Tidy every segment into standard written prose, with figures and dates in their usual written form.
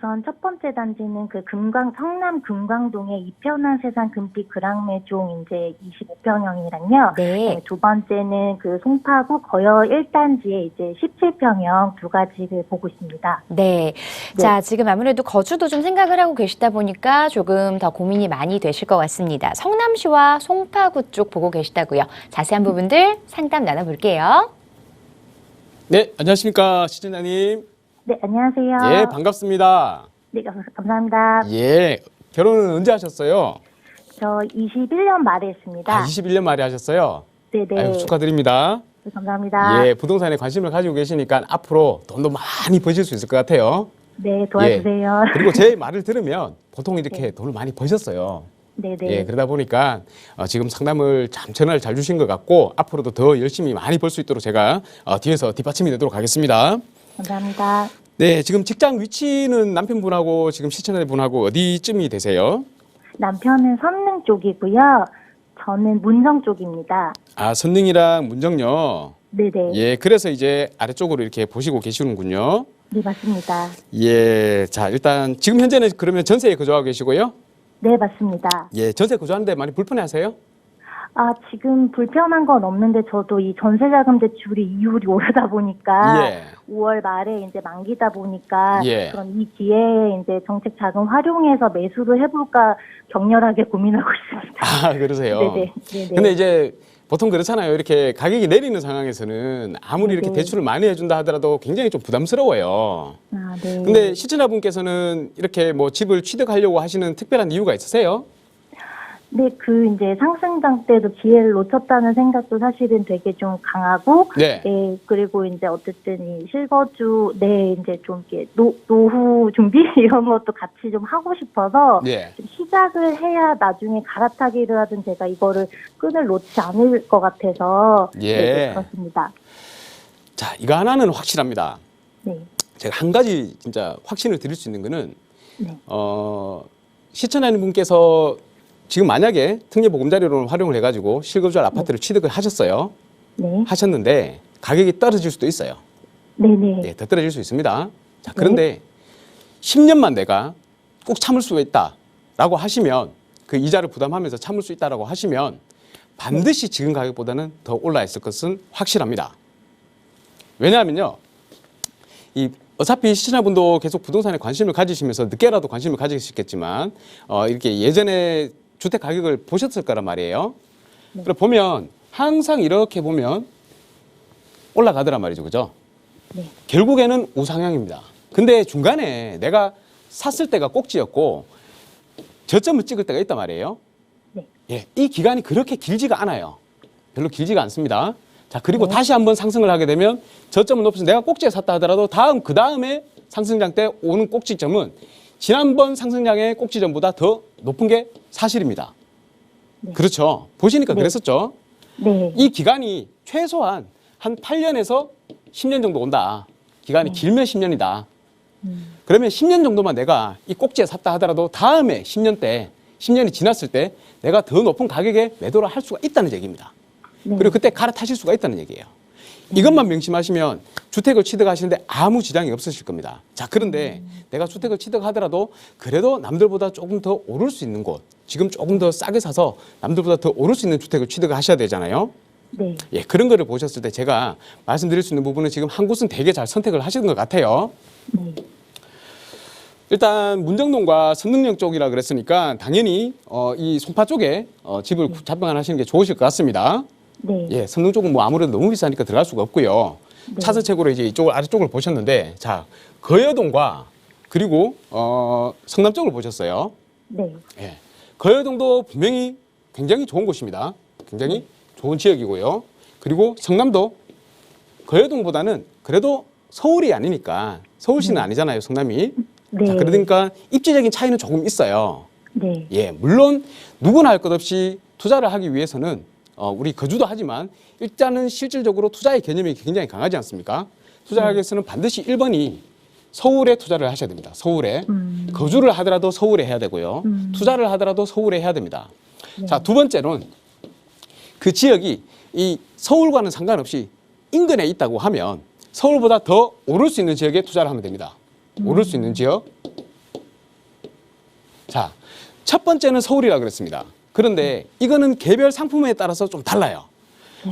우선 첫 번째 단지는 그 성남 금광동의 이편한 세상 금빛 그랑매종 이제 25평형이랑요. 네. 두 번째는 그 송파구 거여 1단지에 이제 17평형 두 가지를 보고 있습니다. 네. 자, 지금 아무래도 거주도 좀 생각을 하고 계시다 보니까 조금 더 고민이 많이 되실 것 같습니다. 성남시와 송파구 쪽 보고 계시다고요. 자세한 부분들 상담 나눠볼게요. 네, 안녕하십니까, 시청자님. 네, 안녕하세요. 예, 반갑습니다. 네, 감사합니다. 예, 결혼은 언제 하셨어요? 저 21년 말에 했습니다. 아, 21년 말에 하셨어요? 네네. 아유, 축하드립니다. 네, 감사합니다. 예, 부동산에 관심을 가지고 계시니까 앞으로 돈도 많이 버실 수 있을 것 같아요. 네, 도와주세요. 그리고 제 말을 들으면 보통 이렇게 돈을 많이 버셨어요. 네네. 예, 그러다 보니까 지금 상담을 참 전화를 잘 주신 것 같고 앞으로도 더 열심히 많이 벌 수 있도록 제가 뒤에서 뒷받침이 되도록 하겠습니다. 감사합니다. 네, 지금 직장 위치는 남편분하고 지금 시청자분하고 어디쯤이 되세요? 남편은 선릉 쪽이고요. 저는 문정 쪽입니다. 아, 선릉이랑 문정요. 네네. 예, 그래서 이제 아래쪽으로 이렇게 보시고 계시는군요. 네, 맞습니다. 예, 자, 일단 지금 현재는 그러면 전세에 거주하고 계시고요? 네, 맞습니다. 예, 전세 거주하는데 많이 불편해하세요? 아, 지금 불편한 건 없는데 저도 이 전세자금 대출이 이율이 오르다 보니까 예. 5월 말에 이제 만기다 보니까 예. 그런 이 기회에 이제 정책 자금 활용해서 매수를 해볼까 격렬하게 고민하고 있습니다. 아, 그러세요? 네네. 네네. 근데 이제 보통 그렇잖아요. 이렇게 가격이 내리는 상황에서는 아무리 이렇게 네네. 대출을 많이 해준다 하더라도 굉장히 좀 부담스러워요. 아, 네. 근데 시청자분께서는 이렇게 뭐 집을 취득하려고 하시는 특별한 이유가 있으세요? 네, 그 이제 상승장 때도 기회를 놓쳤다는 생각도 사실은 되게 좀 강하고, 네. 예, 그리고 이제 어쨌든 이 실거주, 네, 이제 좀 이렇게 노후 준비 이런 것도 같이 좀 하고 싶어서 예. 좀 시작을 해야 나중에 갈아타기를 하든 제가 이거를 끈을 놓지 않을 것 같아서 예. 네, 그렇습니다. 자, 이거 하나는 확실합니다. 네, 제가 한 가지 진짜 확신을 드릴 수 있는 거는 네, 시청자분께서 지금 만약에 특례보금자리론을 활용을 해가지고 실거주할 아파트를 취득을 하셨어요. 네, 하셨는데 가격이 떨어질 수도 있어요. 네, 네, 예, 더 떨어질 수 있습니다. 자, 그런데 10년만 내가 꼭 참을 수가 있다라고 하시면 그 이자를 부담하면서 참을 수 있다라고 하시면 반드시 지금 가격보다는 더 올라 있을 것은 확실합니다. 왜냐하면요, 어차피 시청자분도 계속 부동산에 관심을 가지시면서 늦게라도 관심을 가지시겠지만 이렇게 예전에 주택 가격을 보셨을 거란 말이에요. 그럼 보면 항상 이렇게 보면 올라가더란 말이죠, 그죠? 네. 결국에는 우상향입니다. 근데 중간에 내가 샀을 때가 꼭지였고 저점을 찍을 때가 있단 말이에요. 네. 예, 이 기간이 그렇게 길지가 않아요. 별로 길지가 않습니다. 자, 그리고 다시 한번 상승을 하게 되면 저점은 높아서 내가 꼭지에 샀다 하더라도 그 다음에 상승장 때 오는 꼭지점은 지난번 상승장의 꼭지점보다 더 높은 게 사실입니다. 네. 그렇죠. 보시니까 네. 그랬었죠. 네, 이 기간이 최소한 한 8년에서 10년 정도 온다. 기간이 길면 10년이다. 그러면 10년 정도만 내가 이 꼭지에 샀다 하더라도 다음에 10년 때, 10년이 지났을 때 내가 더 높은 가격에 매도를 할 수가 있다는 얘기입니다. 네. 그리고 그때 갈아타실 수가 있다는 얘기예요. 이것만 명심하시면 주택을 취득하시는데 아무 지장이 없으실 겁니다. 자, 그런데 내가 주택을 취득하더라도 그래도 남들보다 조금 더 오를 수 있는 곳, 지금 조금 더 싸게 사서 남들보다 더 오를 수 있는 주택을 취득을 하셔야 되잖아요. 네, 예, 그런 거를 보셨을 때 제가 말씀드릴 수 있는 부분은 지금 한 곳은 되게 잘 선택을 하시는 것 같아요. 네, 일단 문정동과 선릉역 쪽이라 그랬으니까 당연히 이 송파 쪽에 집을 잡방하시는 게 좋으실 것 같습니다. 네, 예, 선릉 쪽은 뭐 아무래도 너무 비싸니까 들어갈 수가 없고요. 네. 차선책으로 이제 이쪽을 아래쪽을 보셨는데, 자, 거여동과 그리고 성남 쪽을 보셨어요. 네, 예, 거여동도 분명히 굉장히 좋은 곳입니다. 굉장히 좋은 지역이고요. 그리고 성남도 거여동보다는 그래도 서울이 아니니까 서울시는 아니잖아요, 성남이. 네. 자, 그러니까 입지적인 차이는 조금 있어요. 네, 예, 물론 누구나 할 것 없이 투자를 하기 위해서는 우리 거주도 하지만 일단은 실질적으로 투자의 개념이 굉장히 강하지 않습니까? 투자하기 위해서는 반드시 1번이 서울에 투자를 하셔야 됩니다. 서울에. 거주를 하더라도 서울에 해야 되고요. 투자를 하더라도 서울에 해야 됩니다. 자, 두 번째는 그 지역이 이 서울과는 상관없이 인근에 있다고 하면 서울보다 더 오를 수 있는 지역에 투자를 하면 됩니다. 오를 수 있는 지역. 자, 첫 번째는 서울이라 그랬습니다. 그런데 이거는 개별 상품에 따라서 좀 달라요.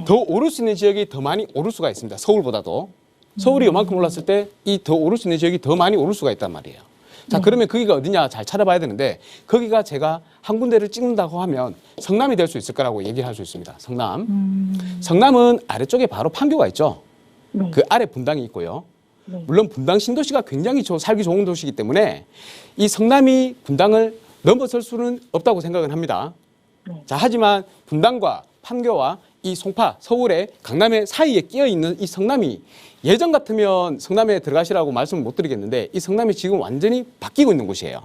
더 오를 수 있는 지역이 더 많이 오를 수가 있습니다. 서울보다도. 서울이 요만큼 올랐을 때 이 더 오를 수 있는 지역이 더 많이 오를 수가 있단 말이에요. 자, 그러면 거기가 어디냐 잘 찾아봐야 되는데 거기가 제가 한 군데를 찍는다고 하면 성남이 될 수 있을 거라고 얘기를 할 수 있습니다. 성남. 성남은 아래쪽에 바로 판교가 있죠. 네. 그 아래 분당이 있고요. 네. 물론 분당 신도시가 굉장히 살기 좋은 도시이기 때문에 이 성남이 분당을 넘어설 수는 없다고 생각은 합니다. 네. 자, 하지만 분당과 판교와 이 송파, 서울의 강남의 사이에 끼어 있는 이 성남이 예전 같으면 성남에 들어가시라고 말씀을 못 드리겠는데 이 성남이 지금 완전히 바뀌고 있는 곳이에요.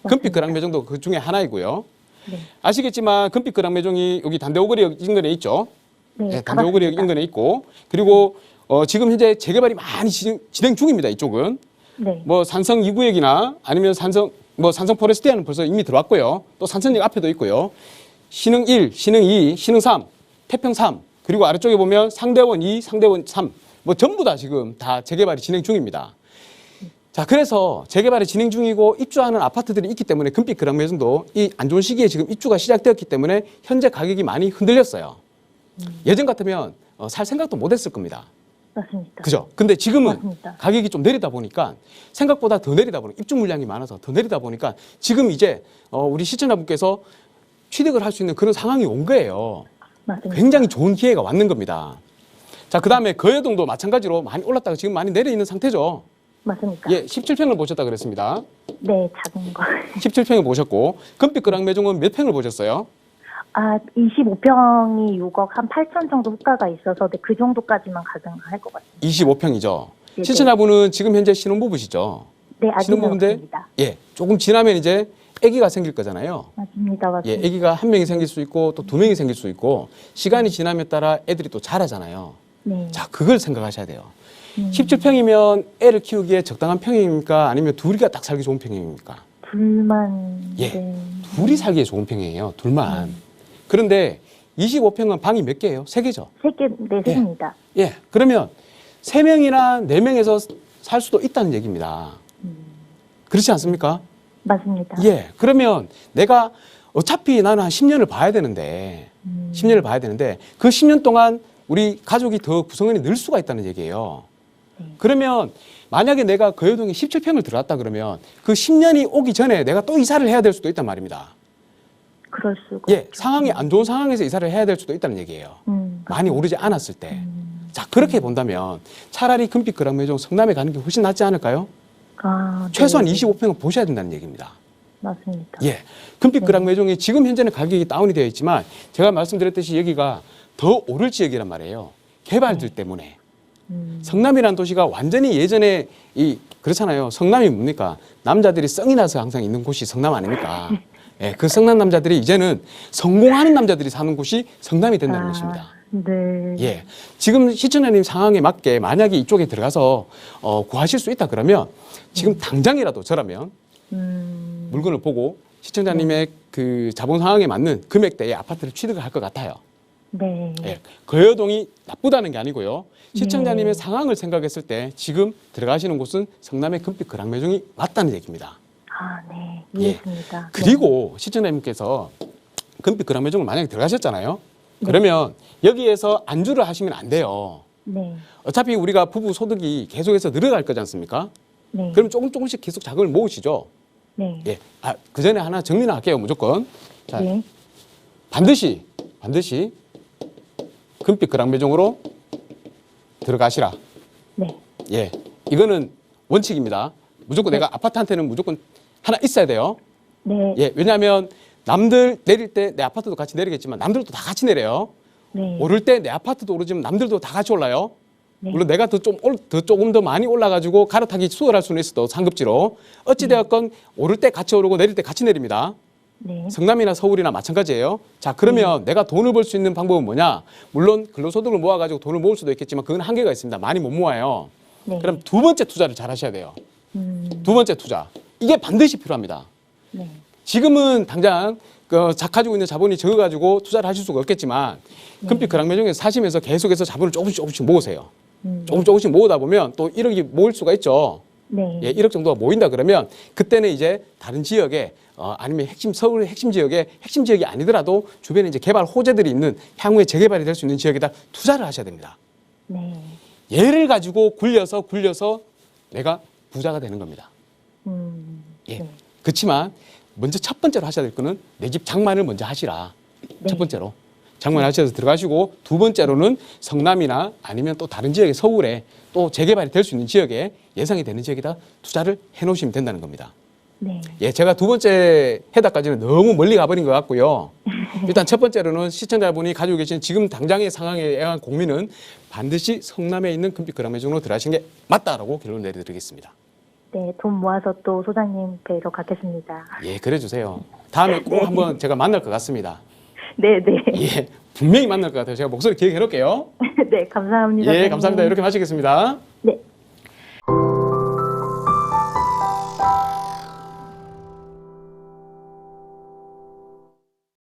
금빛 그랑매종도 그 중에 하나이고요. 네. 아시겠지만 금빛 그랑매종이 여기 단대오거리역 인근에 있죠. 네, 네, 단대오거리역 인근에 있고 그리고 지금 현재 재개발이 많이 진행 중입니다. 이쪽은 네. 뭐 산성 2구역이나 아니면 산성 포레스티아는 벌써 이미 들어왔고요. 또 산성역 앞에도 있고요. 신흥 1, 신흥 2, 신흥 3, 태평 3 그리고 아래쪽에 보면 상대원 2, 상대원 3 뭐 전부 다 지금 다 재개발이 진행 중입니다. 자, 그래서 재개발이 진행 중이고 입주하는 아파트들이 있기 때문에 금빛 그랑매종도 이 안 좋은 시기에 지금 입주가 시작되었기 때문에 현재 가격이 많이 흔들렸어요. 예전 같으면 살 생각도 못 했을 겁니다. 맞습니다. 그죠? 근데 지금은 맞습니다. 가격이 좀 내리다 보니까 생각보다 더 내리다 보니까 입주 물량이 많아서 더 내리다 보니까 지금 이제 우리 시청자분께서 취득을 할 수 있는 그런 상황이 온 거예요. 맞습니다. 굉장히 좋은 기회가 왔는 겁니다. 자, 그 다음에 거여동도 마찬가지로 많이 올랐다가 지금 많이 내려 있는 상태죠. 맞습니까? 예, 17평을 보셨다 그랬습니다. 네, 작은 거. 17평을 보셨고 금빛 그랑매종은 몇 평을 보셨어요? 25평이 6억 한 8천 정도 호가가 있어서 네, 그 정도까지만 가능할 것 같습니다. 25평이죠. 네, 시청자분은 지금 현재 신혼부부시죠? 네, 아직은 신혼부부인데 없습니다. 예, 조금 지나면 이제 아기가 생길 거잖아요. 맞습니다. 예, 아기가 한 명이 생길 수 있고 또 두 명이 생길 수 있고 시간이 지남에 따라 애들이 또 자라잖아요. 네. 자, 그걸 생각하셔야 돼요. 17평이면 애를 키우기에 적당한 평형입니까? 아니면 둘이가 딱 살기 좋은 평형입니까? 둘만. 예, 네. 둘이 살기에 좋은 평형이에요. 둘만. 그런데 25평은 방이 몇 개예요? 3개죠. 3개, 네, 셉니다. 예, 그러면 3명이나 4명에서 살 수도 있다는 얘기입니다. 그렇지 않습니까? 맞습니다. 예, 그러면 내가 어차피 나는 한 10년을 봐야 되는데 10년을 봐야 되는데 그 10년 동안 우리 가족이 더 구성원이 늘 수가 있다는 얘기예요. 그러면 만약에 내가 거여동에 17평을 들어왔다 그러면 그 10년이 오기 전에 내가 또 이사를 해야 될 수도 있단 말입니다. 그럴 수가. 예, 상황이 안 좋은 상황에서 이사를 해야 될 수도 있다는 얘기예요. 많이 오르지 않았을 때. 자, 그렇게 본다면 차라리 금빛 그랑매종 성남에 가는 게 훨씬 낫지 않을까요? 네. 최소한 25평은 보셔야 된다는 얘기입니다. 맞습니다. 예, 금빛 그랑매종이 지금 현재는 가격이 다운이 되어 있지만 제가 말씀드렸듯이 여기가 더 오를 지역이란 말이에요. 개발들 때문에. 성남이라는 도시가 완전히 예전에 그렇잖아요. 성남이 뭡니까? 남자들이 썽이 나서 항상 있는 곳이 성남 아닙니까? 예, 그 성남 남자들이 이제는 성공하는 남자들이 사는 곳이 성남이 된다는 것입니다. 네. 예, 지금 시청자님 상황에 맞게 만약에 이쪽에 들어가서 구하실 수 있다 그러면 지금 당장이라도 저라면 물건을 보고 시청자님의 그 자본 상황에 맞는 금액대의 아파트를 취득을 할 것 같아요. 네. 예, 거여동이 나쁘다는 게 아니고요. 시청자님의 상황을 생각했을 때 지금 들어가시는 곳은 성남의 금빛 그랑매종이 맞다는 얘기입니다. 네. 예. 이해했습니다. 그리고 시청자님께서 금빛 그랑매종을 만약에 들어가셨잖아요. 그러면 여기에서 안주를 하시면 안 돼요. 네. 어차피 우리가 부부 소득이 계속해서 늘어갈 거지 않습니까? 네. 그럼 조금씩 계속 자금을 모으시죠. 네. 예. 그 전에 하나 정리를 할게요, 무조건. 자, 네. 반드시 금빛 그랑매종으로 들어가시라. 네. 예. 이거는 원칙입니다. 무조건 내가 아파트한테는 무조건 하나 있어야 돼요. 네. 예. 왜냐하면 남들 내릴 때 내 아파트도 같이 내리겠지만 남들도 다 같이 내려요. 네. 오를 때 내 아파트도 오르지만 남들도 다 같이 올라요. 네. 물론 내가 조금 더 많이 올라가지고 갈아타기 수월할 수는 있어도 상급지로 어찌되었건 오를 때 같이 오르고 내릴 때 같이 내립니다. 네. 성남이나 서울이나 마찬가지예요. 자, 그러면 내가 돈을 벌 수 있는 방법은 뭐냐? 물론 근로소득을 모아가지고 돈을 모을 수도 있겠지만 그건 한계가 있습니다. 많이 못 모아요. 네. 그럼 두 번째 투자를 잘 하셔야 돼요. 두 번째 투자. 이게 반드시 필요합니다. 네. 지금은 당장 가지고 있는 자본이 적어가지고 투자를 하실 수가 없겠지만 금빛 그랑매종에서 사시면서 계속해서 자본을 조금씩 모으세요. 조금씩 모으다 보면 또 1억이 모을 수가 있죠. 네. 예, 1억 정도가 모인다 그러면 그때는 이제 다른 지역에 아니면 서울의 핵심 지역에 핵심 지역이 아니더라도 주변에 이제 개발 호재들이 있는 향후에 재개발이 될 수 있는 지역에다 투자를 하셔야 됩니다. 네. 얘를 가지고 굴려서 내가 부자가 되는 겁니다. 예. 네. 그렇지만 먼저 첫 번째로 하셔야 될 거는 내 집 장만을 먼저 하시라. 네. 첫 번째로. 장만 하셔서 들어가시고 두 번째로는 성남이나 아니면 또 다른 지역에 서울에 또 재개발이 될 수 있는 지역에 예상이 되는 지역에다 투자를 해 놓으시면 된다는 겁니다. 네. 예, 제가 두 번째 해답까지는 너무 멀리 가버린 것 같고요. 일단 첫 번째로는 시청자분이 가지고 계신 지금 당장의 상황에 의한 국민은 반드시 성남에 있는 금빛 그라메종으로 들어가시는 게 맞다라고 결론 내려드리겠습니다. 네, 돈 모아서 또 소장님 뵈러 가겠습니다. 예, 그래 주세요. 다음에 꼭 한번 제가 만날 것 같습니다. 네, 네. 예, 분명히 만날 것 같아요. 제가 목소리 기억해 놓을게요. 네, 감사합니다. 예, 선생님. 감사합니다. 이렇게 마치겠습니다.